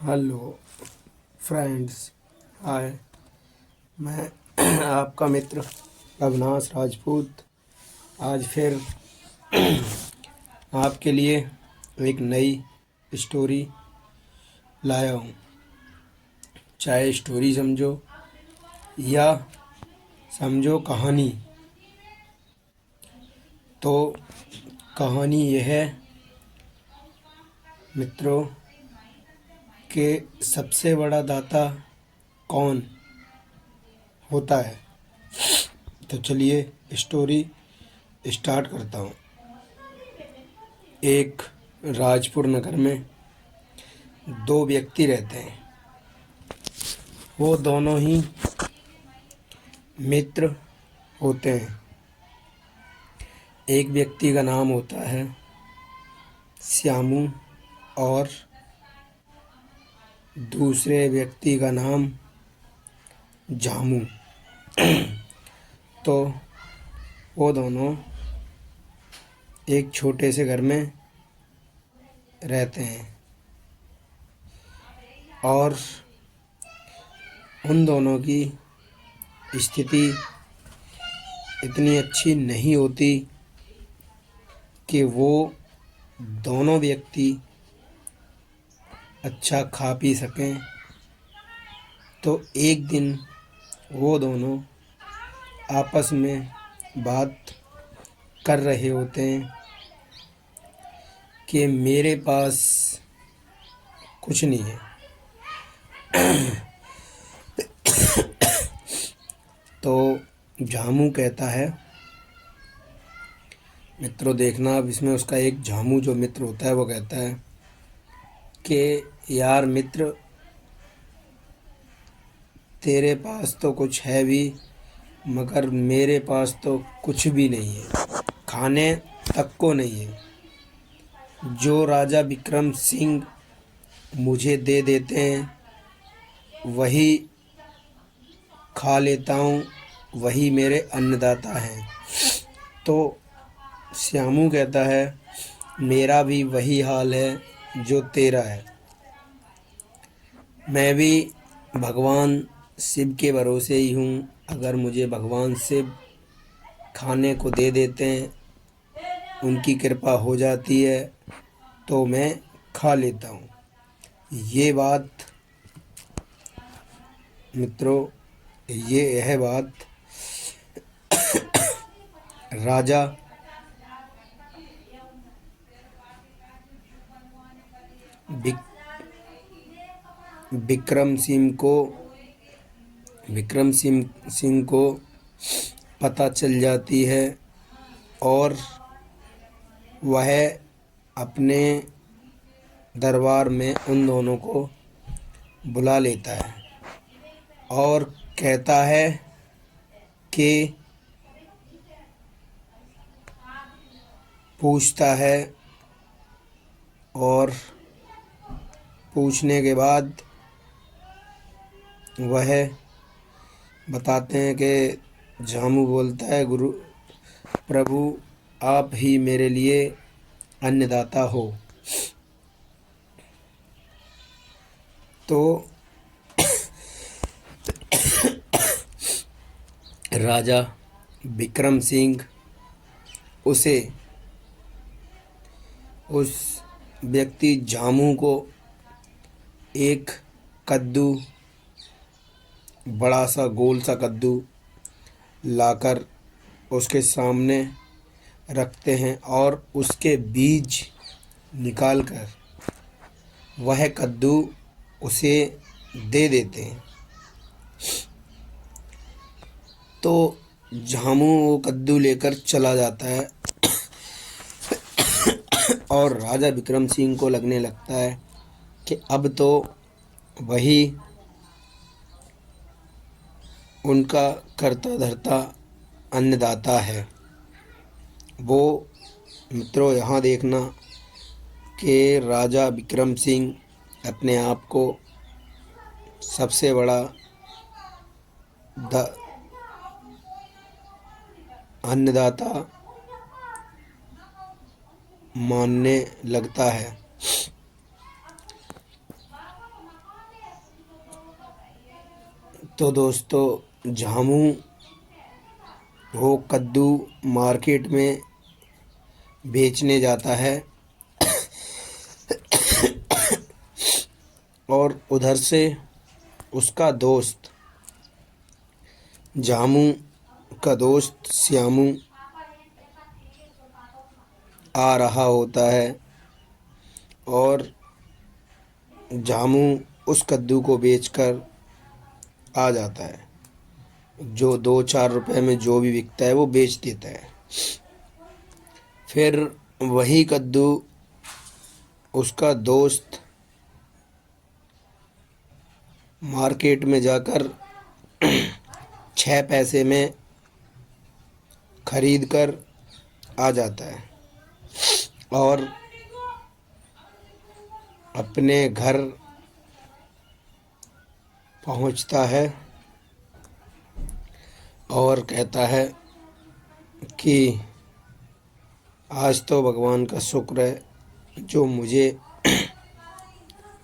Hello friends. हाय। मैं आपका मित्र अविनाश राजपूत आज फिर आपके लिए एक नई स्टोरी लाया हूँ। चाहे स्टोरी समझो या समझो कहानी, तो कहानी यह है मित्रों कि सबसे बड़ा दाता कौन होता है। तो चलिए स्टोरी स्टार्ट करता हूँ। एक राजपुर नगर में दो व्यक्ति रहते हैं। वो दोनों ही मित्र होते हैं। एक व्यक्ति का नाम होता है श्यामू और दूसरे व्यक्ति का नाम जामू। तो वो दोनों एक छोटे से घर में रहते हैं और उन दोनों की स्थिति इतनी अच्छी नहीं होती कि वो दोनों व्यक्ति अच्छा खा पी सकें। तो एक दिन वो दोनों आपस में बात कर रहे होते हैं कि मेरे पास कुछ नहीं है। तो झामू कहता है, मित्रों देखना अब इसमें उसका एक झामू जो मित्र होता है वो कहता है कि यार मित्र, तेरे पास तो कुछ है भी मगर मेरे पास तो कुछ भी नहीं है, खाने तक को नहीं है। जो राजा विक्रम सिंह मुझे दे देते हैं वही खा लेता हूँ, वही मेरे अन्नदाता हैं। तो श्यामू कहता है मेरा भी वही हाल है जो तेरा है। मैं भी भगवान शिव के भरोसे ही हूँ। अगर मुझे भगवान शिव खाने को दे देते हैं, उनकी कृपा हो जाती है तो मैं खा लेता हूँ। ये बात मित्रों, यह बात राजा विक्रम सिंह को पता चल जाती है और वह अपने दरबार में उन दोनों को बुला लेता है और कहता है कि पूछता है और पूछने के बाद वह बताते हैं कि झामू बोलता है गुरु प्रभु, आप ही मेरे लिए अन्नदाता हो। तो राजा विक्रम सिंह उस व्यक्ति झामू को एक कद्दू, बड़ा सा गोल सा कद्दू लाकर उसके सामने रखते हैं और उसके बीज निकालकर वह कद्दू उसे दे देते हैं। तो झामू वो कद्दू लेकर चला जाता है और राजा विक्रम सिंह को लगने लगता है कि अब तो वही उनका करता धरता अन्नदाता है। वो मित्रों यहाँ देखना कि राजा विक्रम सिंह अपने आप को सबसे बड़ा अन्नदाता मानने लगता है। तो दोस्तों जामू वो कद्दू मार्केट में बेचने जाता है और उधर से उसका दोस्त जामू का दोस्त श्यामू आ रहा होता है और जामू उस कद्दू को बेचकर आ जाता है। जो 2-4 रुपए में जो भी बिकता है वो बेच देता है। फिर वही कद्दू उसका दोस्त मार्केट में जाकर 6 पैसे में खरीद कर आ जाता है और अपने घर पहुंचता है और कहता है कि आज तो भगवान का शुक्र है जो मुझे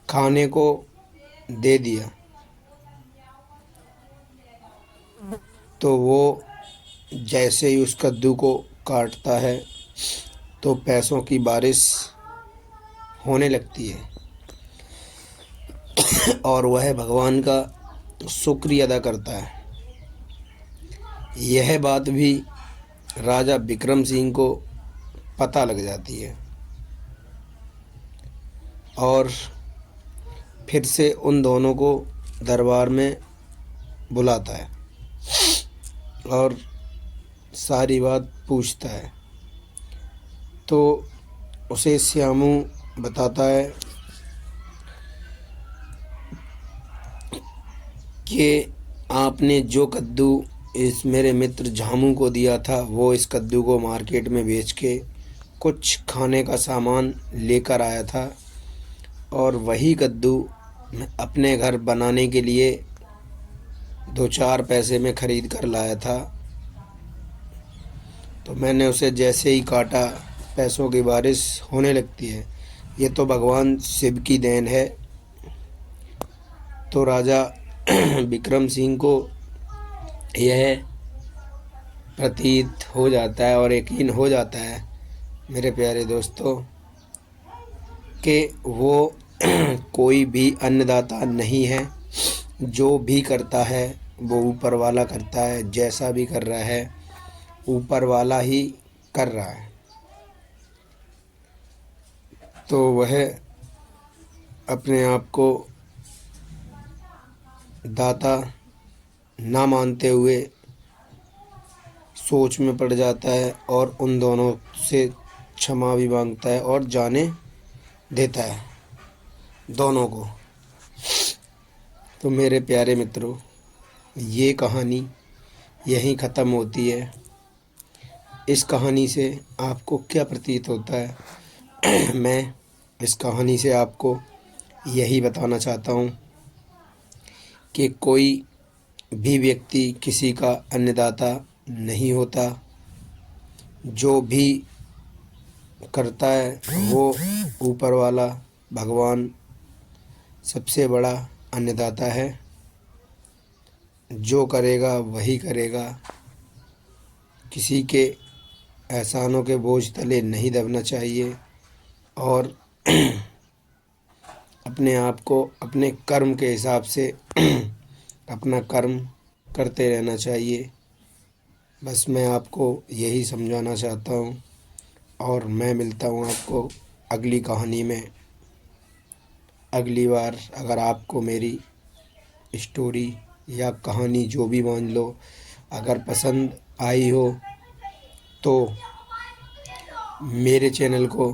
खाने को दे दिया। तो वो जैसे ही उस कद्दू को काटता है तो पैसों की बारिश होने लगती है और वह भगवान का शुक्रिया अदा करता है। यह बात भी राजा विक्रम सिंह को पता लग जाती है और फिर से उन दोनों को दरबार में बुलाता है और सारी बात पूछता है। तो उसे श्यामू बताता है कि आपने जो कद्दू इस मेरे मित्र झामू को दिया था वो इस कद्दू को मार्केट में बेच के कुछ खाने का सामान लेकर आया था और वही कद्दू मैं अपने घर बनाने के लिए 2-4 पैसे में ख़रीद कर लाया था। तो मैंने उसे जैसे ही काटा पैसों की बारिश होने लगती है। ये तो भगवान शिव की देन है। तो राजा विक्रम सिंह को यह प्रतीत हो जाता है और यकीन हो जाता है मेरे प्यारे दोस्तों कि वो कोई भी अन्नदाता नहीं है। जो भी करता है वो ऊपर वाला करता है। जैसा भी कर रहा है ऊपर वाला ही कर रहा है। तो वह अपने आप को दाता ना मानते हुए सोच में पड़ जाता है और उन दोनों से क्षमा भी मांगता है और जाने देता है दोनों को। तो मेरे प्यारे मित्रों ये कहानी यहीं ख़त्म होती है। इस कहानी से आपको क्या प्रतीत होता है? मैं इस कहानी से आपको यही बताना चाहता हूँ कि कोई भी व्यक्ति किसी का अन्नदाता नहीं होता। जो भी करता है वो ऊपर वाला भगवान सबसे बड़ा अन्नदाता है। जो करेगा वही करेगा। किसी के एहसानों के बोझ तले नहीं दबना चाहिए और अपने आप को अपने कर्म के हिसाब से अपना कर्म करते रहना चाहिए। बस मैं आपको यही समझाना चाहता हूँ और मैं मिलता हूँ आपको अगली कहानी में। अगली बार अगर आपको मेरी स्टोरी या कहानी जो भी मान लो अगर पसंद आई हो तो मेरे चैनल को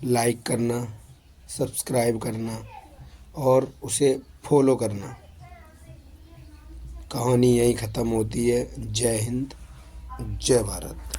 लाइक करना, सब्सक्राइब करना और उसे फॉलो करना। कहानी यहीं ख़त्म होती है। जय हिंद, जय भारत।